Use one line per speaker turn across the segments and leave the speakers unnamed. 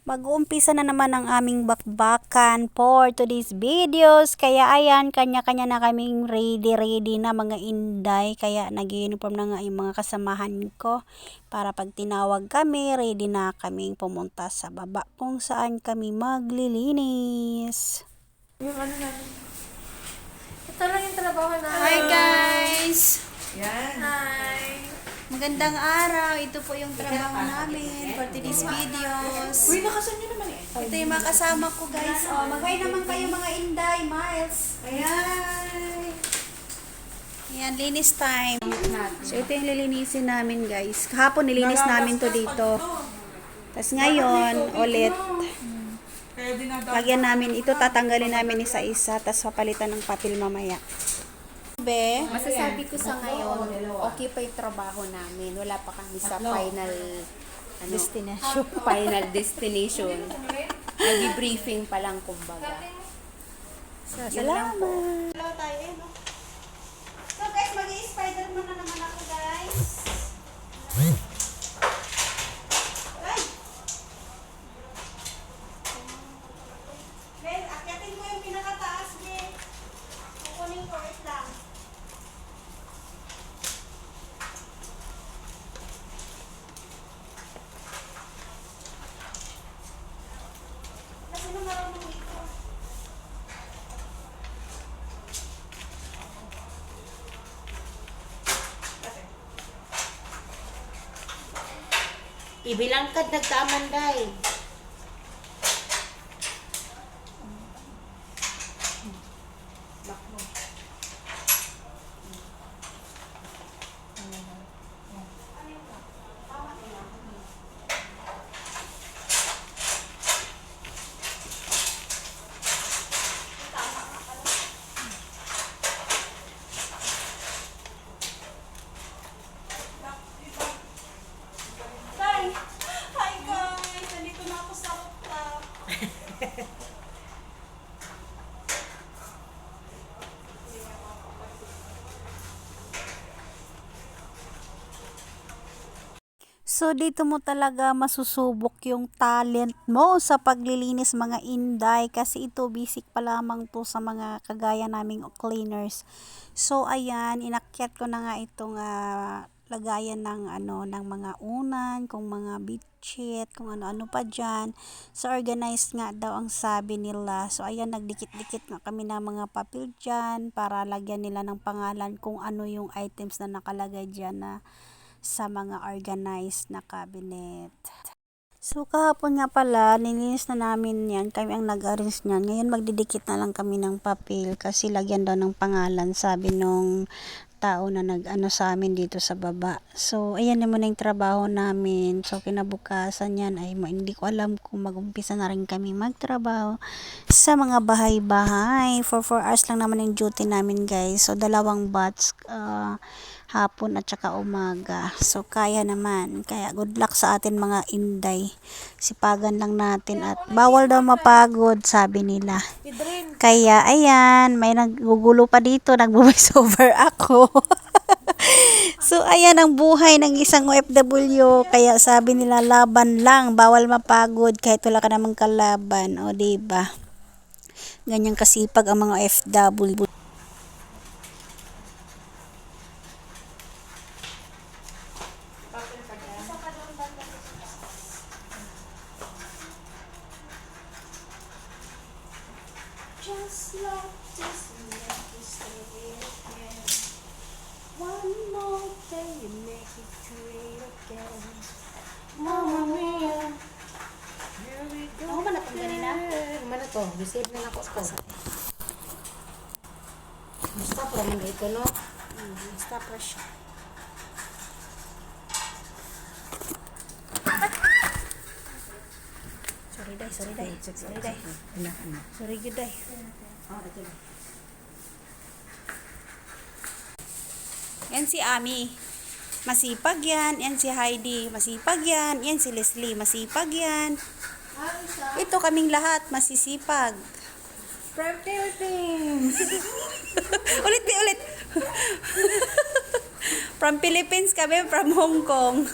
Mag-uumpisa na naman ang aming bakbakan for today's videos. Kaya ayan, kanya-kanya na kaming ready na mga inday. Kaya nag-uniform na nga yung mga kasamahan ko. Para pag tinawag kami, ready na kaming pumunta sa baba kung saan kami maglilinis.
Yung ano natin. Ito lang yung trabaho na.
Hi guys!
Yan.
Hi! Magandang araw. Ito po yung trabaho namin for today's videos.
Uy, nakasan nyo naman eh.
Ito yung mga kasama ko guys. Oh, mag-hi naman kayo mga inday, Miles.
Ayan.
Ayan, linis time. So ito yung lilinisin namin guys. Kahapon nilinis namin to dito. Tapos ngayon, ulit.
Kaya dinadaw.
Lagyan namin, ito tatanggalin namin isa-isa. Tapos papalitan ng papel mamaya. Be,
Masasabi ko sa ngayon, okay pa yung trabaho namin. Wala pa kami sa final
destination.
final destination. Nag-briefing pa lang kumbaga.
So, salamat. Hello tayo eh, no? So guys, mag-i-Spider-Man na naman ako guys. Ay! Ben, akyatin mo yung pinakataas, Ben. Kukunin ko, wait lang. Kasi nung marunong dito.
Ibilang kad nagkamanday.
Hi! Hi guys! Nandito na ako sa rooftop. So dito mo talaga masusubok yung talent mo sa paglilinis mga inday kasi ito basic pa lamang to sa mga kagaya naming cleaners. So ayan, inakyat ko na nga itong lagayan ng ng mga unan, kung mga bedsheet, kung ano-ano pa diyan. So organized nga daw ang sabi nila. So ayan, nagdikit-dikit nga kami ng mga papel diyan para lagyan nila ng pangalan kung ano yung items na nakalagay diyan na sa mga organized na cabinet. So kahapon nga pala, nilinis na namin yan. Kami ang nag-arrange niyan. Ngayon magdidikit na lang kami ng papel kasi lagyan daw ng pangalan, sabi nung tao na nag-ano sa amin dito sa baba. So ayan naman yung trabaho namin. So kinabukasan yan ay hindi ko alam kung mag-umpisa na rin kami magtrabaho sa mga bahay-bahay. For 4 hours lang naman yung duty namin guys. So dalawang batch hapon at saka umaga. So kaya naman. Kaya good luck sa atin mga inday. Sipagan lang natin at bawal daw mapagod sabi nila. Kaya ayan, may nagugulo pa dito, nagvo-voice over ako. So ayan ang buhay ng isang OFW. Kaya sabi nila laban lang, bawal mapagod kahit wala ka namang kalaban. O diba? Ganyan kasipag ang mga OFW. Just like this, make you stay again. One more day, you make it great again. Mamma mia. Here we go. Ako ba natang ganina?
Ano to? Receive na ako to. Basta pa naman ito, no?
Stopper siya. Sorry, day. Sorry, day. Sorry, good, day. Yan si Ami. Masipag yan. Yan si Heidi. Masipag yan. Yan si Leslie. Masipag yan. Ito kaming lahat. Masisipag.
From Philippines.
Ulit. From Philippines kami. From Hong Kong.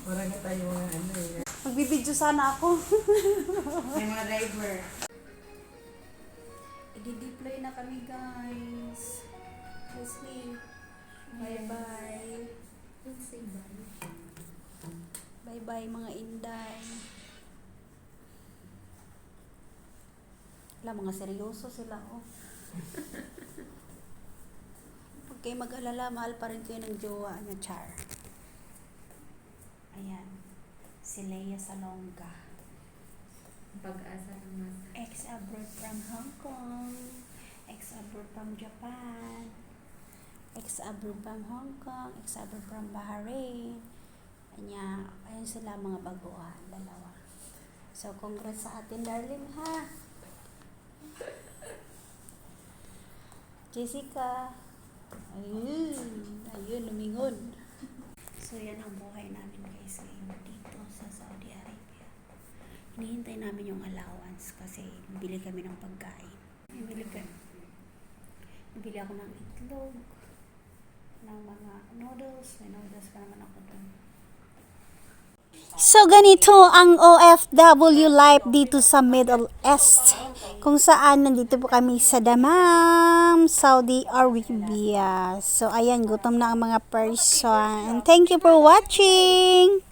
Parang tayo mga ano eh.
Bibidyo sana ako.
May mga driver.
I-deploy na kami, guys. Leslie, bye-bye.
Say bye.
Bye-bye, mga Inday. Wala, mga seryoso sila, oh. Huwag kayo mag-alala, mahal pa rin kayo ng jowa niya, Char. Ayan. Si Leia Salonga.
Pag-asa ng mas.
Ex-abroad from Hong Kong. Ex-abroad from Japan. Ex-abroad from Hong Kong. Ex-abroad from Bahrain. Ayan sila mga baguhan, dalawa. So, congrats sa atin, darling, ha? Jessica. Ayun, lumingon. So, yan ang buhay namin, guys, ngayon dito sa Saudi Arabia. Hinihintay namin yung allowance kasi bibili kami ng pagkain. Bibili ako ng itlog, ng mga noodles. May noodles pa naman ako doon. So, ganito ang OFW life dito sa Middle East. Kung saan nandito po kami sa Dammam, Saudi Arabia. So, ayan, gutom na ang mga person. Thank you for watching!